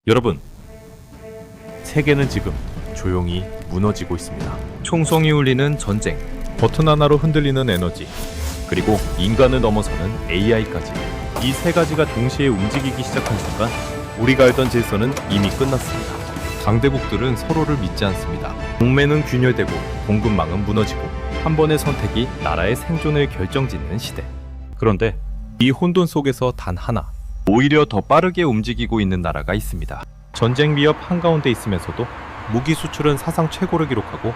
여러분, 세계는 지금 조용히 무너지고 있습니다. 총성이 울리는 전쟁, 버튼 하나로 흔들리는 에너지, 그리고 인간을 넘어서는 AI까지. 이 세 가지가 동시에 움직이기 시작한 순간 우리가 알던 질서는 이미 끝났습니다. 강대국들은 서로를 믿지 않습니다. 동맹은 균열되고 공급망은 무너지고 한 번의 선택이 나라의 생존을 결정짓는 시대. 그런데 이 혼돈 속에서 단 하나, 오히려 더 빠르게 움직이고 있는 나라가 있습니다. 전쟁 위협 한가운데 있으면서도 무기 수출은 사상 최고를 기록하고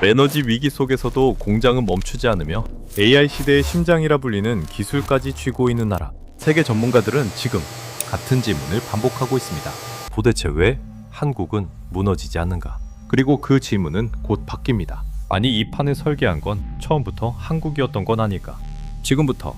에너지 위기 속에서도 공장은 멈추지 않으며 AI 시대의 심장이라 불리는 기술까지 쥐고 있는 나라. 세계 전문가들은 지금 같은 질문을 반복하고 있습니다. 도대체 왜 한국은 무너지지 않는가? 그리고 그 질문은 곧 바뀝니다. 아니, 이 판을 설계한 건 처음부터 한국이었던 건 아닐까? 지금부터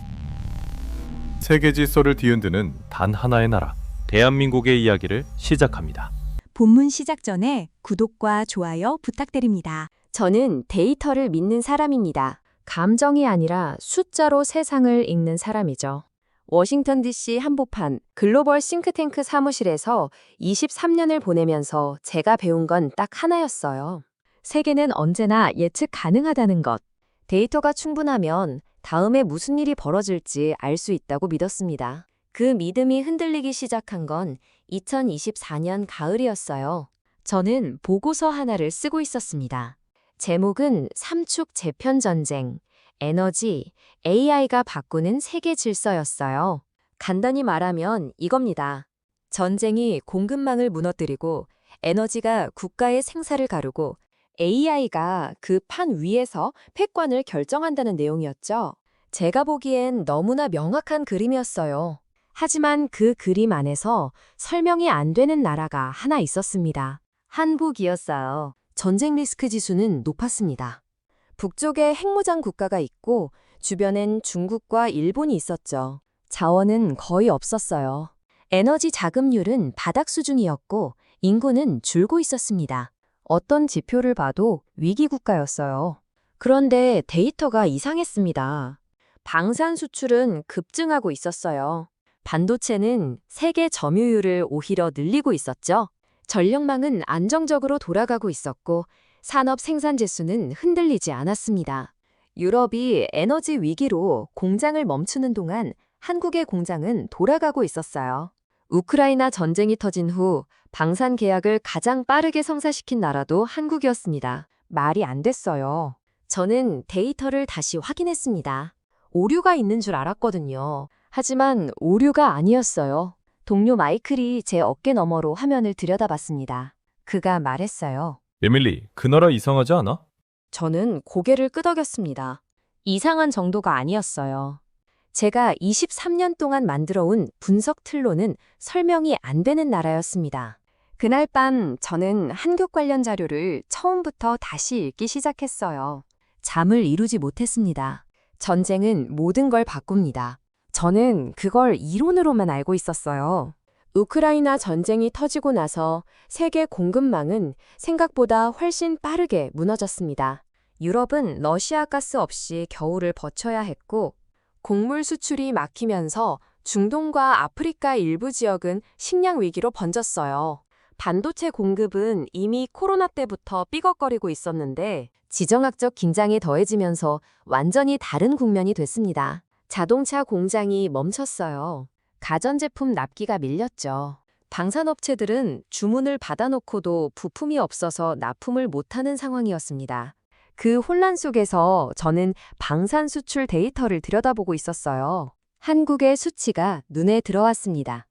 세계 질서를 뒤흔드는 단 하나의 나라, 대한민국의 이야기를 시작합니다. 본문 시작 전에 구독과 좋아요 부탁드립니다. 저는 데이터를 믿는 사람입니다. 감정이 아니라 숫자로 세상을 읽는 사람이죠. 워싱턴 DC 한복판 글로벌 싱크탱크 사무실에서 23년을 보내면서 제가 배운 건 딱 하나였어요. 세계는 언제나 예측 가능하다는 것. 데이터가 충분하면 다음에 무슨 일이 벌어질지 알 수 있다고 믿었습니다. 그 믿음이 흔들리기 시작한 건 2024년 가을이었어요. 저는 보고서 하나를 쓰고 있었습니다. 제목은 삼축 재편 전쟁, 에너지, AI가 바꾸는 세계 질서였어요. 간단히 말하면 이겁니다. 전쟁이 공급망을 무너뜨리고 에너지가 국가의 생사를 가르고 AI가 그 판 위에서 패권을 결정한다는 내용이었죠. 제가 보기엔 너무나 명확한 그림이었어요. 하지만 그 그림 안에서 설명이 안 되는 나라가 하나 있었습니다. 한국이었어요. 전쟁 리스크 지수는 높았습니다. 북쪽에 핵무장 국가가 있고 주변엔 중국과 일본이 있었죠. 자원은 거의 없었어요. 에너지 자금률은 바닥 수준이었고 인구는 줄고 있었습니다. 어떤 지표를 봐도 위기 국가였어요. 그런데 데이터가 이상했습니다. 방산 수출은 급증하고 있었어요. 반도체는 세계 점유율을 오히려 늘리고 있었죠. 전력망은 안정적으로 돌아가고 있었고 산업 생산 지수는 흔들리지 않았습니다. 유럽이 에너지 위기로 공장을 멈추는 동안 한국의 공장은 돌아가고 있었어요. 우크라이나 전쟁이 터진 후 방산 계약을 가장 빠르게 성사시킨 나라도 한국이었습니다. 말이 안 됐어요. 저는 데이터를 다시 확인했습니다. 오류가 있는 줄 알았거든요. 하지만 오류가 아니었어요. 동료 마이클이 제 어깨 너머로 화면을 들여다봤습니다. 그가 말했어요. 에밀리, 그 나라 이상하지 않아? 저는 고개를 끄덕였습니다. 이상한 정도가 아니었어요. 제가 23년 동안 만들어온 분석 틀로는 설명이 안 되는 나라였습니다. 그날 밤 저는 한국 관련 자료를 처음부터 다시 읽기 시작했어요. 잠을 이루지 못했습니다. 전쟁은 모든 걸 바꿉니다. 저는 그걸 이론으로만 알고 있었어요. 우크라이나 전쟁이 터지고 나서 세계 공급망은 생각보다 훨씬 빠르게 무너졌습니다. 유럽은 러시아 가스 없이 겨울을 버텨야 했고 곡물 수출이 막히면서 중동과 아프리카 일부 지역은 식량 위기로 번졌어요. 반도체 공급은 이미 코로나 때부터 삐걱거리고 있었는데 지정학적 긴장이 더해지면서 완전히 다른 국면이 됐습니다. 자동차 공장이 멈췄어요. 가전제품 납기가 밀렸죠. 방산업체들은 주문을 받아놓고도 부품이 없어서 납품을 못하는 상황이었습니다. 그 혼란 속에서 저는 방산 수출 데이터를 들여다보고 있었어요. 한국의 수치가 눈에 들어왔습니다.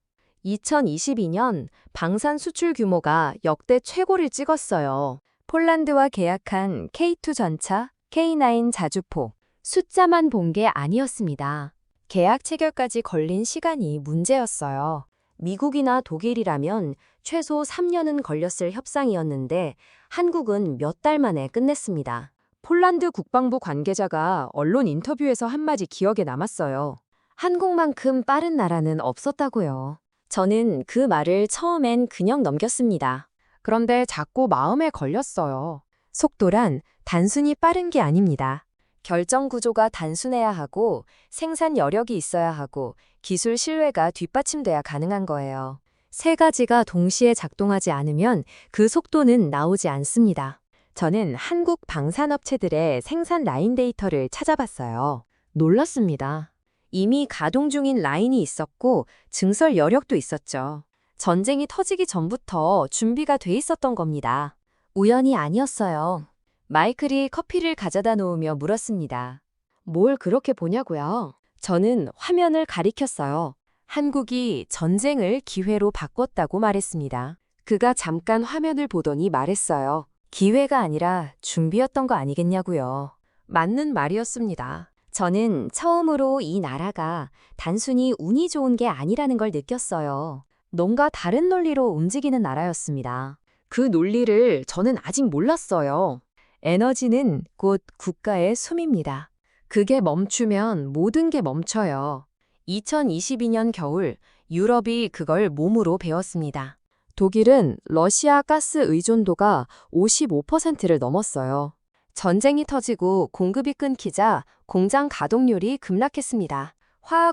2022년 방산 수출 규모가 역대 최고를 찍었어요. 폴란드와 계약한 K2 전차, K9 자주포. 숫자만 본 게 아니었습니다. 계약 체결까지 걸린 시간이 문제였어요. 미국이나 독일이라면 최소 3년은 걸렸을 협상이었는데 한국은 몇 달 만에 끝냈습니다. 폴란드 국방부 관계자가 언론 인터뷰에서 한마디 기억에 남았어요. 한국만큼 빠른 나라는 없었다고요. 저는 그 말을 처음엔 그냥 넘겼습니다. 그런데 자꾸 마음에 걸렸어요. 속도란 단순히 빠른 게 아닙니다. 결정 구조가 단순해야 하고 생산 여력이 있어야 하고 기술 신뢰가 뒷받침돼야 가능한 거예요. 세 가지가 동시에 작동하지 않으면 그 속도는 나오지 않습니다. 저는 한국 방산업체들의 생산 라인 데이터를 찾아봤어요. 놀랐습니다. 이미 가동 중인 라인이 있었고 증설 여력도 있었죠. 전쟁이 터지기 전부터 준비가 돼 있었던 겁니다. 우연이 아니었어요. 마이클이 커피를 가져다 놓으며 물었습니다. 뭘 그렇게 보냐고요? 저는 화면을 가리켰어요. 한국이 전쟁을 기회로 바꿨다고 말했습니다. 그가 잠깐 화면을 보더니 말했어요. 기회가 아니라 준비였던 거 아니겠냐고요. 맞는 말이었습니다. 저는 처음으로 이 나라가 단순히 운이 좋은 게 아니라는 걸 느꼈어요. 뭔가 다른 논리로 움직이는 나라였습니다. 그 논리를 저는 아직 몰랐어요. 에너지는 곧 국가의 숨입니다. 그게 멈추면 모든 게 멈춰요. 2022년 겨울 유럽이 그걸 몸으로 배웠습니다. 독일은 러시아 가스 의존도가 55%를 넘었어요. 전쟁이 터지고 공급이 끊기자 공장 가동률이 급락했습니다.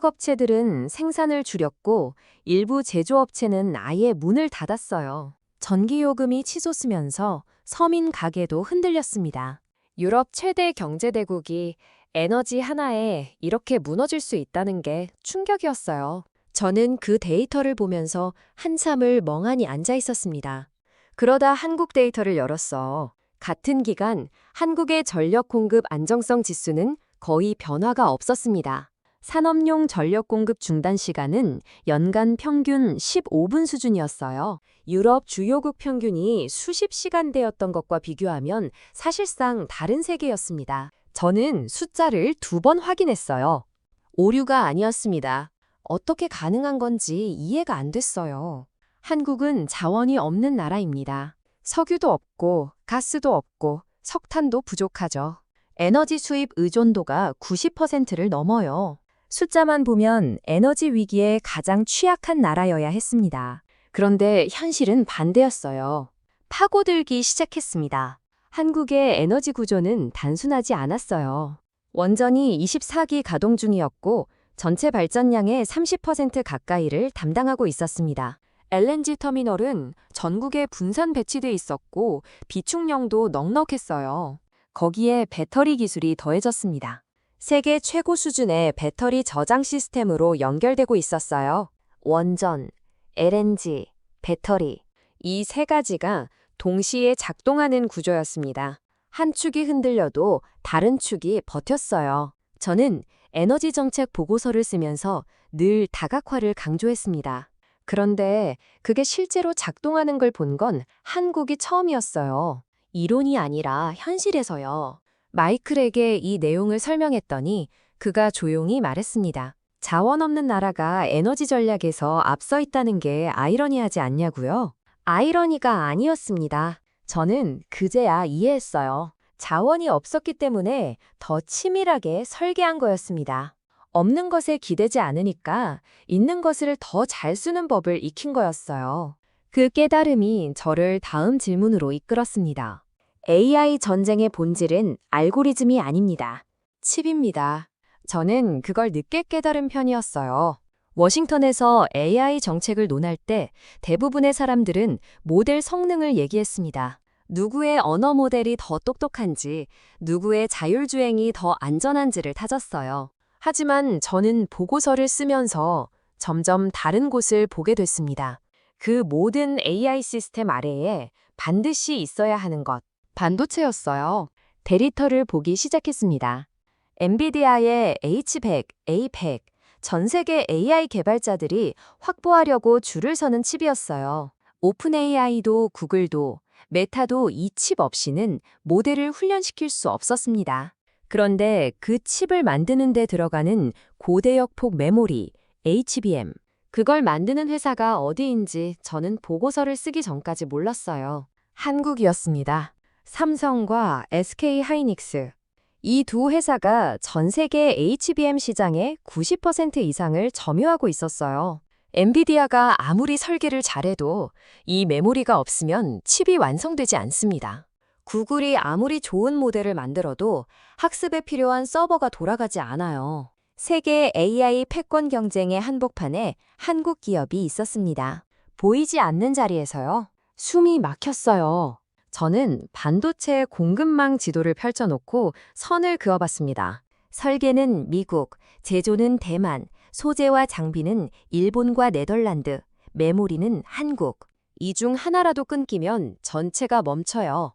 화학업체들은 생산을 줄였고 일부 제조업체는 아예 문을 닫았어요. 전기요금이 치솟으면서 서민 가게도 흔들렸습니다. 유럽 최대 경제대국이 에너지 하나에 이렇게 무너질 수 있다는 게 충격이었어요. 저는 그 데이터를 보면서 한참을 멍하니 앉아 있었습니다. 그러다 한국 데이터를 열었어. 같은 기간 한국의 전력 공급 안정성 지수는 거의 변화가 없었습니다. 산업용 전력 공급 중단 시간은 연간 평균 15분 수준이었어요. 유럽 주요국 평균이 수십 시간대였던 것과 비교하면 사실상 다른 세계였습니다. 저는 숫자를 2번 확인했어요. 오류가 아니었습니다. 어떻게 가능한 건지 이해가 안 됐어요. 한국은 자원이 없는 나라입니다. 석유도 없고 가스도 없고 석탄도 부족하죠. 에너지 수입 의존도가 90%를 넘어요. 숫자만 보면 에너지 위기에 가장 취약한 나라여야 했습니다. 그런데 현실은 반대였어요. 파고들기 시작했습니다. 한국의 에너지 구조는 단순하지 않았어요. 원전이 24기 가동 중이었고 전체 발전량의 30% 가까이를 담당하고 있었습니다. LNG 터미널은 전국에 분산 배치돼 있었고 비축량도 넉넉했어요. 거기에 배터리 기술이 더해졌습니다. 세계 최고 수준의 배터리 저장 시스템으로 연결되고 있었어요. 원전, LNG, 배터리. 이 세 가지가 동시에 작동하는 구조였습니다. 한 축이 흔들려도 다른 축이 버텼어요. 저는 에너지 정책 보고서를 쓰면서 늘 다각화를 강조했습니다. 그런데 그게 실제로 작동하는 걸 본 건 한국이 처음이었어요. 이론이 아니라 현실에서요. 마이클에게 이 내용을 설명했더니 그가 조용히 말했습니다. 자원 없는 나라가 에너지 전략에서 앞서 있다는 게 아이러니하지 않냐고요? 아이러니가 아니었습니다. 저는 그제야 이해했어요. 자원이 없었기 때문에 더 치밀하게 설계한 거였습니다. 없는 것에 기대지 않으니까 있는 것을 더 잘 쓰는 법을 익힌 거였어요. 그 깨달음이 저를 다음 질문으로 이끌었습니다. AI 전쟁의 본질은 알고리즘이 아닙니다. 칩입니다. 저는 그걸 늦게 깨달은 편이었어요. 워싱턴에서 AI 정책을 논할 때 대부분의 사람들은 모델 성능을 얘기했습니다. 누구의 언어 모델이 더 똑똑한지, 누구의 자율주행이 더 안전한지를 따졌어요. 하지만 저는 보고서를 쓰면서 점점 다른 곳을 보게 됐습니다. 그 모든 AI 시스템 아래에 반드시 있어야 하는 것, 반도체였어요. 데이터를 보기 시작했습니다. 엔비디아의 H100, A100, 전 세계 AI 개발자들이 확보하려고 줄을 서는 칩이었어요. 오픈 AI도 구글도 메타도 이 칩 없이는 모델을 훈련시킬 수 없었습니다. 그런데 그 칩을 만드는 데 들어가는 고대역폭 메모리, HBM, 그걸 만드는 회사가 어디인지 저는 보고서를 쓰기 전까지 몰랐어요. 한국이었습니다. 삼성과 SK 하이닉스. 이 두 회사가 전 세계 HBM 시장의 90% 이상을 점유하고 있었어요. 엔비디아가 아무리 설계를 잘해도 이 메모리가 없으면 칩이 완성되지 않습니다. 구글이 아무리 좋은 모델을 만들어도 학습에 필요한 서버가 돌아가지 않아요. 세계 AI 패권 경쟁의 한복판에 한국 기업이 있었습니다. 보이지 않는 자리에서요. 숨이 막혔어요. 저는 반도체 공급망 지도를 펼쳐놓고 선을 그어봤습니다. 설계는 미국, 제조는 대만, 소재와 장비는 일본과 네덜란드, 메모리는 한국. 이 중 하나라도 끊기면 전체가 멈춰요.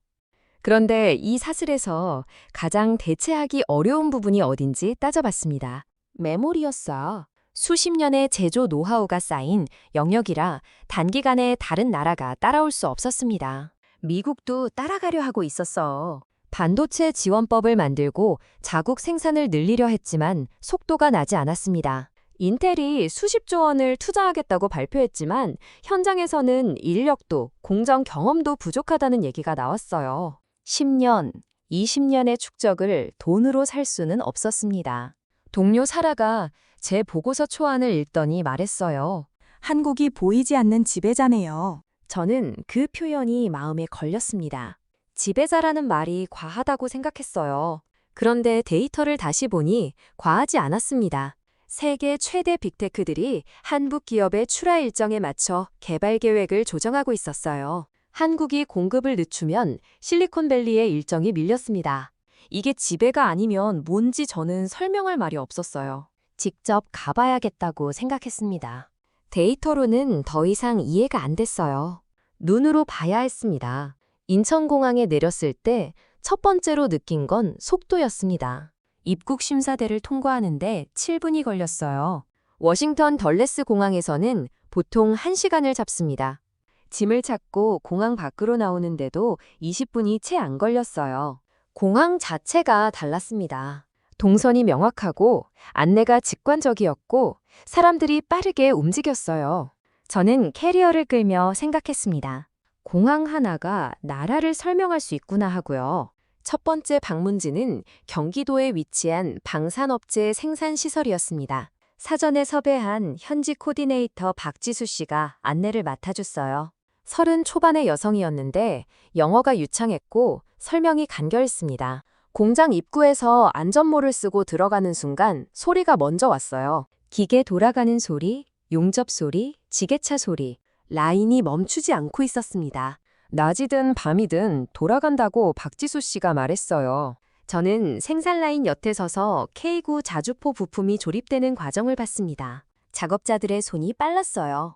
그런데 이 사슬에서 가장 대체하기 어려운 부분이 어딘지 따져봤습니다. 메모리였어요. 수십 년의 제조 노하우가 쌓인 영역이라 단기간에 다른 나라가 따라올 수 없었습니다. 미국도 따라가려 하고 있었어. 반도체 지원법을 만들고 자국 생산을 늘리려 했지만 속도가 나지 않았습니다. 인텔이 수십조 원을 투자하겠다고 발표했지만 현장에서는 인력도 공정 경험도 부족하다는 얘기가 나왔어요. 10년, 20년의 축적을 돈으로 살 수는 없었습니다. 동료 사라가 제 보고서 초안을 읽더니 말했어요. 한국이 보이지 않는 지배자네요. 저는 그 표현이 마음에 걸렸습니다. 지배자라는 말이 과하다고 생각했어요. 그런데 데이터를 다시 보니 과하지 않았습니다. 세계 최대 빅테크들이 한국 기업의 출하 일정에 맞춰 개발 계획을 조정하고 있었어요. 한국이 공급을 늦추면 실리콘밸리의 일정이 밀렸습니다. 이게 지배가 아니면 뭔지 저는 설명할 말이 없었어요. 직접 가봐야겠다고 생각했습니다. 데이터로는 더 이상 이해가 안 됐어요. 눈으로 봐야 했습니다. 인천공항에 내렸을 때 첫 번째로 느낀 건 속도였습니다. 입국 심사대를 통과하는데 7분이 걸렸어요. 워싱턴 덜레스 공항에서는 보통 1시간을 잡습니다. 짐을 찾고 공항 밖으로 나오는데도 20분이 채 안 걸렸어요. 공항 자체가 달랐습니다. 동선이 명확하고 안내가 직관적이었고 사람들이 빠르게 움직였어요. 저는 캐리어를 끌며 생각했습니다. 공항 하나가 나라를 설명할 수 있구나 하고요. 첫 번째 방문지는 경기도에 위치한 방산업체 생산시설이었습니다. 사전에 섭외한 현지 코디네이터 박지수 씨가 안내를 맡아줬어요. 30 초반의 여성이었는데 영어가 유창했고 설명이 간결했습니다. 공장 입구에서 안전모를 쓰고 들어가는 순간 소리가 먼저 왔어요. 기계 돌아가는 소리, 용접 소리, 지게차 소리. 라인이 멈추지 않고 있었습니다. 낮이든 밤이든 돌아간다고 박지수 씨가 말했어요. 저는 생산 라인 옆에 서서 K9 자주포 부품이 조립되는 과정을 봤습니다. 작업자들의 손이 빨랐어요.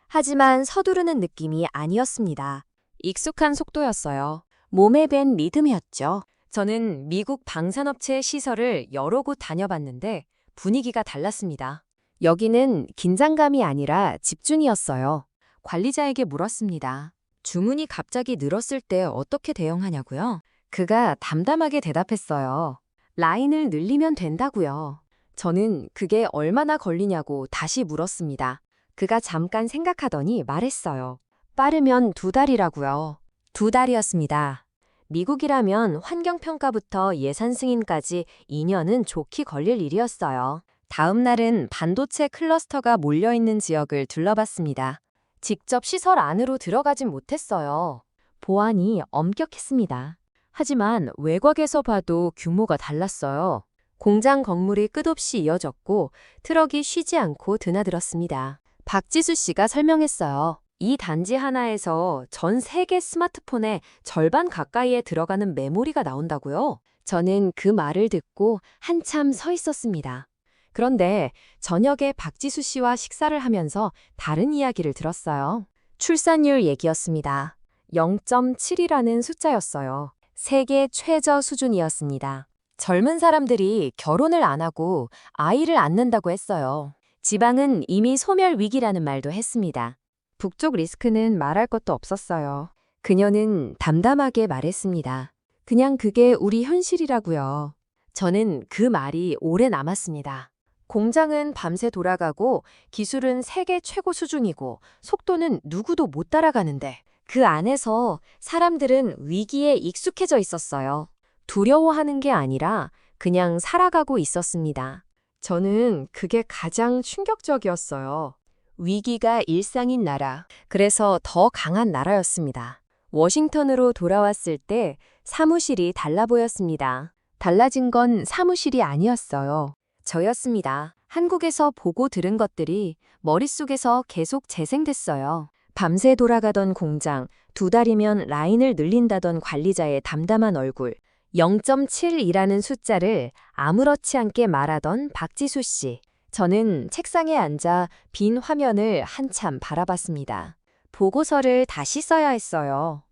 하지만 서두르는 느낌이 아니었습니다. 익숙한 속도였어요. 몸에 밴 리듬이었죠. 저는 미국 방산업체 시설을 여러 곳 다녀봤는데 분위기가 달랐습니다. 여기는 긴장감이 아니라 집중이었어요. 관리자에게 물었습니다. 주문이 갑자기 늘었을 때 어떻게 대응하냐고요? 그가 담담하게 대답했어요. 라인을 늘리면 된다고요. 저는 그게 얼마나 걸리냐고 다시 물었습니다. 그가 잠깐 생각하더니 말했어요. 빠르면 2달이라고요. 2달이었습니다. 미국이라면 환경평가부터 예산 승인까지 2년은 좋게 걸릴 일이었어요. 다음 날은 반도체 클러스터가 몰려있는 지역을 둘러봤습니다. 직접 시설 안으로 들어가진 못했어요. 보안이 엄격했습니다. 하지만 외곽에서 봐도 규모가 달랐어요. 공장 건물이 끝없이 이어졌고 트럭이 쉬지 않고 드나들었습니다. 박지수 씨가 설명했어요. 이 단지 하나에서 전 세계 스마트폰의 절반 가까이에 들어가는 메모리가 나온다고요? 저는 그 말을 듣고 한참 서 있었습니다. 그런데 저녁에 박지수 씨와 식사를 하면서 다른 이야기를 들었어요. 출산율 얘기였습니다. 0.7이라는 숫자였어요. 세계 최저 수준이었습니다. 젊은 사람들이 결혼을 안 하고 아이를 안 낳는다고 했어요. 지방은 이미 소멸 위기라는 말도 했습니다. 북쪽 리스크는 말할 것도 없었어요. 그녀는 담담하게 말했습니다. 그냥 그게 우리 현실이라고요. 저는 그 말이 오래 남았습니다. 공장은 밤새 돌아가고 기술은 세계 최고 수준이고 속도는 누구도 못 따라가는데 그 안에서 사람들은 위기에 익숙해져 있었어요. 두려워하는 게 아니라 그냥 살아가고 있었습니다. 저는 그게 가장 충격적이었어요. 위기가 일상인 나라, 그래서 더 강한 나라였습니다. 워싱턴으로 돌아왔을 때 사무실이 달라 보였습니다. 달라진 건 사무실이 아니었어요. 저였습니다. 한국에서 보고 들은 것들이 머릿속에서 계속 재생됐어요. 밤새 돌아가던 공장, 2달이면 라인을 늘린다던 관리자의 담담한 얼굴, 0.7이라는 숫자를 아무렇지 않게 말하던 박지수 씨. 저는 책상에 앉아 빈 화면을 한참 바라봤습니다. 보고서를 다시 써야 했어요.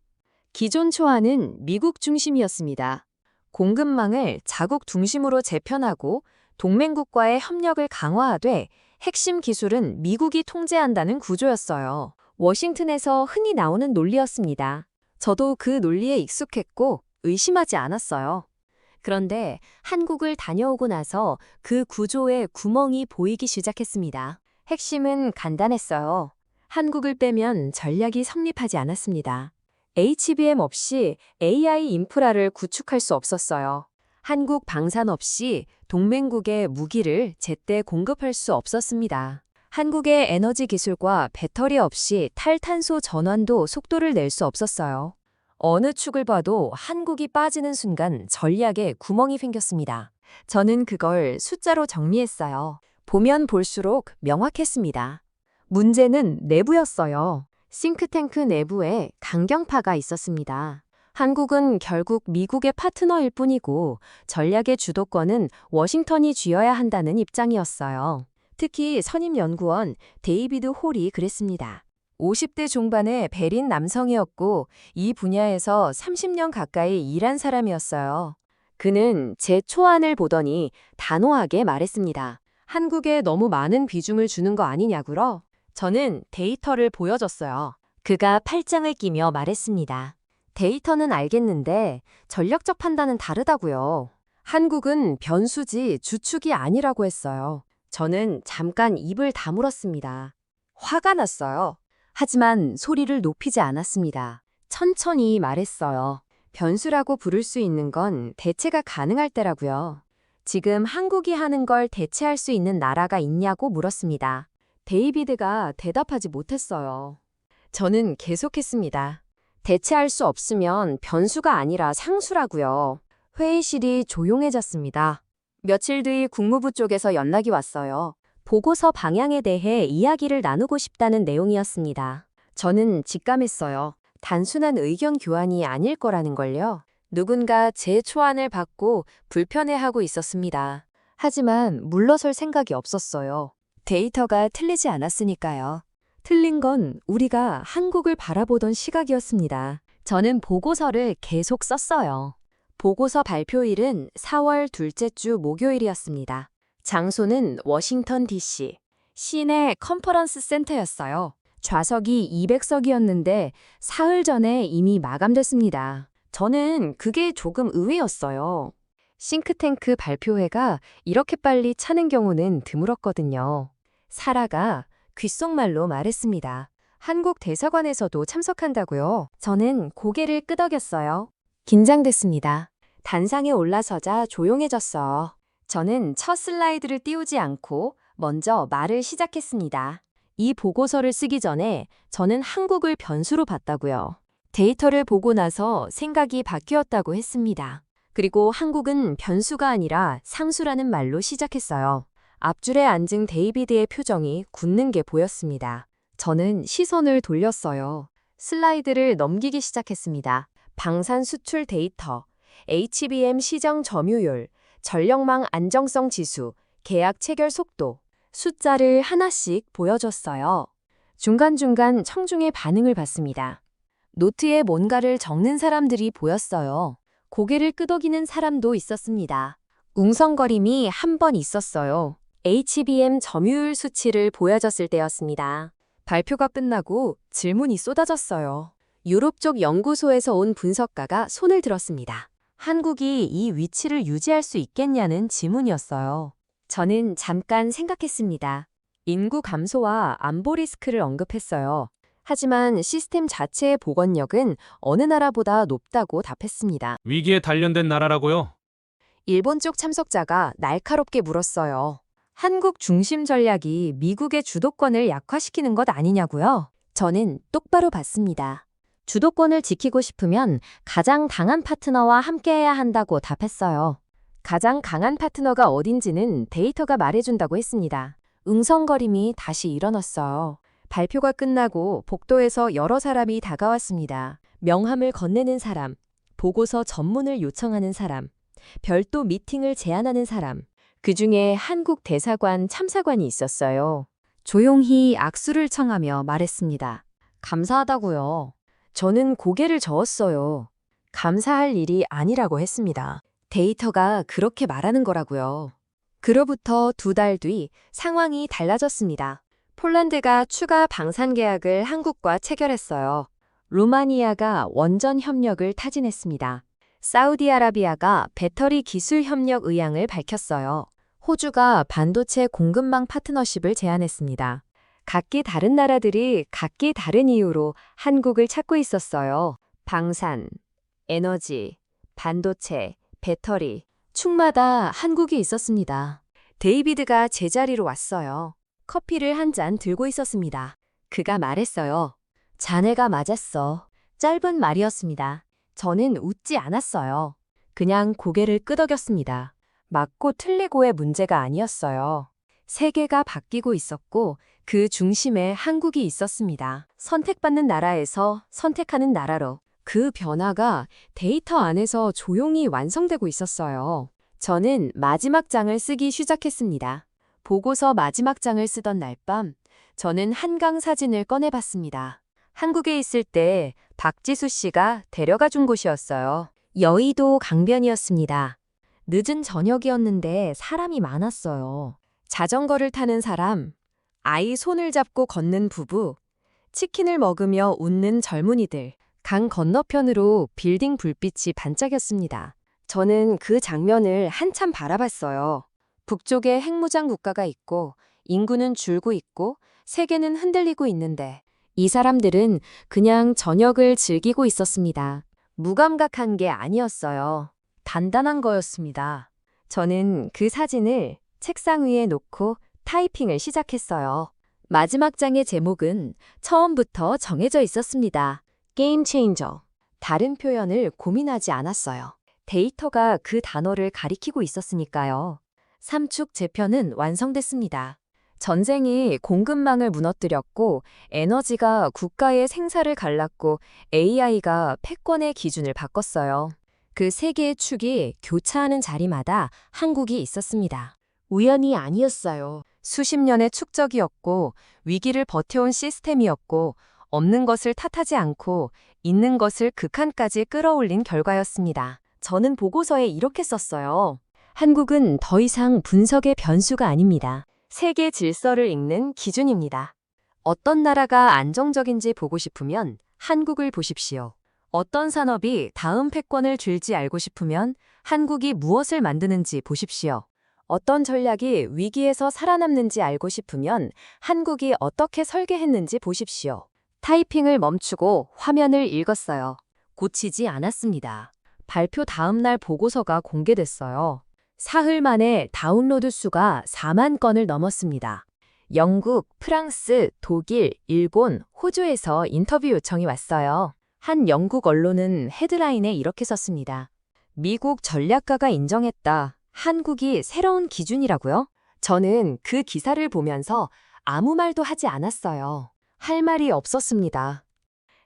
기존 초안은 미국 중심이었습니다. 공급망을 자국 중심으로 재편하고 동맹국과의 협력을 강화하되 핵심 기술은 미국이 통제한다는 구조였어요. 워싱턴에서 흔히 나오는 논리였습니다. 저도 그 논리에 익숙했고 의심하지 않았어요. 그런데 한국을 다녀오고 나서 그 구조에 구멍이 보이기 시작했습니다. 핵심은 간단했어요. 한국을 빼면 전략이 성립하지 않았습니다. HBM 없이 AI 인프라를 구축할 수 없었어요. 한국 방산 없이 동맹국의 무기를 제때 공급할 수 없었습니다. 한국의 에너지 기술과 배터리 없이 탈탄소 전환도 속도를 낼 수 없었어요. 어느 축을 봐도 한국이 빠지는 순간 전략에 구멍이 생겼습니다. 저는 그걸 숫자로 정리했어요. 보면 볼수록 명확했습니다. 문제는 내부였어요. 싱크탱크 내부에 강경파가 있었습니다. 한국은 결국 미국의 파트너일 뿐이고 전략의 주도권은 워싱턴이 쥐어야 한다는 입장이었어요. 특히 선임연구원 데이비드 홀이 그랬습니다. 50대 중반의 베린 남성이었고 이 분야에서 30년 가까이 일한 사람이었어요. 그는 제 초안을 보더니 단호하게 말했습니다. 한국에 너무 많은 비중을 주는 거 아니냐고요? 저는 데이터를 보여줬어요. 그가 팔짱을 끼며 말했습니다. 데이터는 알겠는데 전략적 판단은 다르다고요. 한국은 변수지 주축이 아니라고 했어요. 저는 잠깐 입을 다물었습니다. 화가 났어요. 하지만 소리를 높이지 않았습니다. 천천히 말했어요. 변수라고 부를 수 있는 건 대체가 가능할 때라고요. 지금 한국이 하는 걸 대체할 수 있는 나라가 있냐고 물었습니다. 데이비드가 대답하지 못했어요. 저는 계속했습니다. 대체할 수 없으면 변수가 아니라 상수라고요. 회의실이 조용해졌습니다. 며칠 뒤 국무부 쪽에서 연락이 왔어요. 보고서 방향에 대해 이야기를 나누고 싶다는 내용이었습니다. 저는 직감했어요. 단순한 의견 교환이 아닐 거라는 걸요. 누군가 제 초안을 받고 불편해하고 있었습니다. 하지만 물러설 생각이 없었어요. 데이터가 틀리지 않았으니까요. 틀린 건 우리가 한국을 바라보던 시각이었습니다. 저는 보고서를 계속 썼어요. 보고서 발표일은 4월 둘째 주 목요일이었습니다. 장소는 워싱턴 DC, 시내 컨퍼런스 센터였어요. 좌석이 200석이었는데 사흘 전에 이미 마감됐습니다. 저는 그게 조금 의외였어요. 싱크탱크 발표회가 이렇게 빨리 차는 경우는 드물었거든요. 사라가 귓속말로 말했습니다. 한국 대사관에서도 참석한다고요? 저는 고개를 끄덕였어요. 긴장됐습니다. 단상에 올라서자 조용해졌어. 저는 첫 슬라이드를 띄우지 않고 먼저 말을 시작했습니다. 이 보고서를 쓰기 전에 저는 한국을 변수로 봤다고요. 데이터를 보고 나서 생각이 바뀌었다고 했습니다. 그리고 한국은 변수가 아니라 상수라는 말로 시작했어요. 앞줄에 앉은 데이비드의 표정이 굳는 게 보였습니다. 저는 시선을 돌렸어요. 슬라이드를 넘기기 시작했습니다. 방산 수출 데이터, HBM 시정 점유율, 전력망 안정성 지수, 계약 체결 속도, 숫자를 하나씩 보여줬어요. 중간중간 청중의 반응을 봤습니다. 노트에 뭔가를 적는 사람들이 보였어요. 고개를 끄덕이는 사람도 있었습니다. 웅성거림이 한 번 있었어요. HBM 점유율 수치를 보여줬을 때였습니다. 발표가 끝나고 질문이 쏟아졌어요. 유럽 쪽 연구소에서 온 분석가가 손을 들었습니다. 한국이 이 위치를 유지할 수 있겠냐는 질문이었어요. 저는 잠깐 생각했습니다. 인구 감소와 안보 리스크를 언급했어요. 하지만 시스템 자체의 복원력은 어느 나라보다 높다고 답했습니다. 위기에 단련된 나라라고요? 일본 쪽 참석자가 날카롭게 물었어요. 한국 중심 전략이 미국의 주도권을 약화시키는 것 아니냐고요? 저는 똑바로 봤습니다. 주도권을 지키고 싶으면 가장 강한 파트너와 함께해야 한다고 답했어요. 가장 강한 파트너가 어딘지는 데이터가 말해준다고 했습니다. 웅성거림이 다시 일어났어요. 발표가 끝나고 복도에서 여러 사람이 다가왔습니다. 명함을 건네는 사람, 보고서 전문을 요청하는 사람, 별도 미팅을 제안하는 사람, 그중에 한국 대사관 참사관이 있었어요. 조용히 악수를 청하며 말했습니다. 감사하다고요. 저는 고개를 저었어요. 감사할 일이 아니라고 했습니다. 데이터가 그렇게 말하는 거라고요. 그로부터 2달 뒤 상황이 달라졌습니다. 폴란드가 추가 방산 계약을 한국과 체결했어요. 루마니아가 원전 협력을 타진했습니다. 사우디아라비아가 배터리 기술 협력 의향을 밝혔어요. 호주가 반도체 공급망 파트너십을 제안했습니다. 각기 다른 나라들이 각기 다른 이유로 한국을 찾고 있었어요. 방산, 에너지, 반도체, 배터리, 축마다 한국이 있었습니다. 데이비드가 제자리로 왔어요. 커피를 한 잔 들고 있었습니다. 그가 말했어요. 자네가 맞았어. 짧은 말이었습니다. 저는 웃지 않았어요. 그냥 고개를 끄덕였습니다. 맞고 틀리고의 문제가 아니었어요. 세계가 바뀌고 있었고 그 중심에 한국이 있었습니다. 선택받는 나라에서 선택하는 나라로 그 변화가 데이터 안에서 조용히 완성되고 있었어요. 저는 마지막 장을 쓰기 시작했습니다. 보고서 마지막 장을 쓰던 날 밤, 저는 한강 사진을 꺼내봤습니다. 한국에 있을 때 박지수 씨가 데려가 준 곳이었어요. 여의도 강변이었습니다. 늦은 저녁이었는데 사람이 많았어요. 자전거를 타는 사람, 아이 손을 잡고 걷는 부부, 치킨을 먹으며 웃는 젊은이들, 강 건너편으로 빌딩 불빛이 반짝였습니다. 저는 그 장면을 한참 바라봤어요. 북쪽에 핵무장 국가가 있고 인구는 줄고 있고 세계는 흔들리고 있는데 이 사람들은 그냥 저녁을 즐기고 있었습니다. 무감각한 게 아니었어요. 단단한 거였습니다. 저는 그 사진을 책상 위에 놓고 타이핑을 시작했어요. 마지막 장의 제목은 처음부터 정해져 있었습니다. 게임 체인저. 다른 표현을 고민하지 않았어요. 데이터가 그 단어를 가리키고 있었으니까요. 삼축 재편은 완성됐습니다. 전쟁이 공급망을 무너뜨렸고 에너지가 국가의 생사를 갈랐고 AI가 패권의 기준을 바꿨어요. 그 세 개의 축이 교차하는 자리마다 한국이 있었습니다. 우연이 아니었어요. 수십 년의 축적이었고 위기를 버텨온 시스템이었고 없는 것을 탓하지 않고 있는 것을 극한까지 끌어올린 결과였습니다. 저는 보고서에 이렇게 썼어요. 한국은 더 이상 분석의 변수가 아닙니다. 세계 질서를 읽는 기준입니다. 어떤 나라가 안정적인지 보고 싶으면 한국을 보십시오. 어떤 산업이 다음 패권을 쥘지 알고 싶으면 한국이 무엇을 만드는지 보십시오. 어떤 전략이 위기에서 살아남는지 알고 싶으면 한국이 어떻게 설계했는지 보십시오. 타이핑을 멈추고 화면을 읽었어요. 고치지 않았습니다. 발표 다음 날 보고서가 공개됐어요. 사흘 만에 다운로드 수가 4만 건을 넘었습니다. 영국, 프랑스, 독일, 일본, 호주에서 인터뷰 요청이 왔어요. 한 영국 언론은 헤드라인에 이렇게 썼습니다. 미국 전략가가 인정했다. 한국이 새로운 기준이라고요? 저는 그 기사를 보면서 아무 말도 하지 않았어요. 할 말이 없었습니다.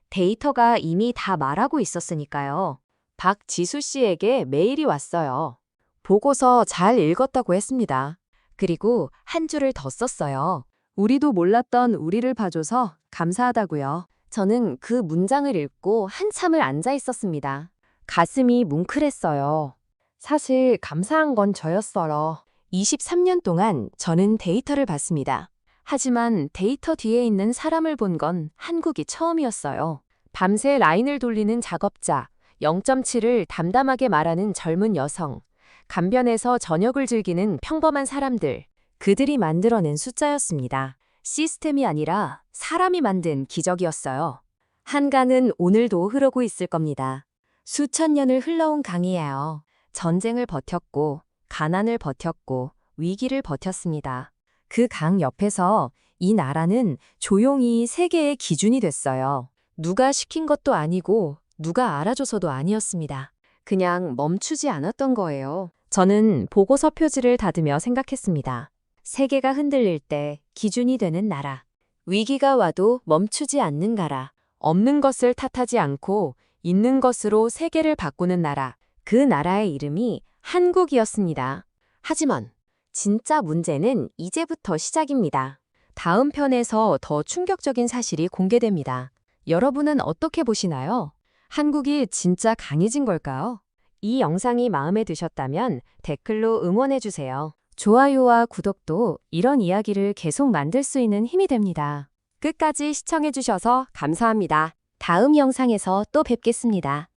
데이터가 이미 다 말하고 있었으니까요. 박지수 씨에게 메일이 왔어요. 보고서 잘 읽었다고 했습니다. 그리고 한 줄을 더 썼어요. 우리도 몰랐던 우리를 봐줘서 감사하다고요. 저는 그 문장을 읽고 한참을 앉아 있었습니다. 가슴이 뭉클했어요. 사실 감사한 건 저였어요. 23년 동안 저는 데이터를 봤습니다. 하지만 데이터 뒤에 있는 사람을 본 건 한국이 처음이었어요. 밤새 라인을 돌리는 작업자, 0.7을 담담하게 말하는 젊은 여성, 강변에서 저녁을 즐기는 평범한 사람들, 그들이 만들어낸 숫자였습니다. 시스템이 아니라 사람이 만든 기적이었어요. 한강은 오늘도 흐르고 있을 겁니다. 수천 년을 흘러온 강이에요. 전쟁을 버텼고, 가난을 버텼고, 위기를 버텼습니다. 그 강 옆에서 이 나라는 조용히 세계의 기준이 됐어요. 누가 시킨 것도 아니고, 누가 알아줘서도 아니었습니다. 그냥 멈추지 않았던 거예요. 저는 보고서 표지를 닫으며 생각했습니다. 세계가 흔들릴 때 기준이 되는 나라. 위기가 와도 멈추지 않는 나라. 없는 것을 탓하지 않고 있는 것으로 세계를 바꾸는 나라. 그 나라의 이름이 한국이었습니다. 하지만 진짜 문제는 이제부터 시작입니다. 다음 편에서 더 충격적인 사실이 공개됩니다. 여러분은 어떻게 보시나요? 한국이 진짜 강해진 걸까요? 이 영상이 마음에 드셨다면 댓글로 응원해주세요. 좋아요와 구독도 이런 이야기를 계속 만들 수 있는 힘이 됩니다. 끝까지 시청해주셔서 감사합니다. 다음 영상에서 또 뵙겠습니다.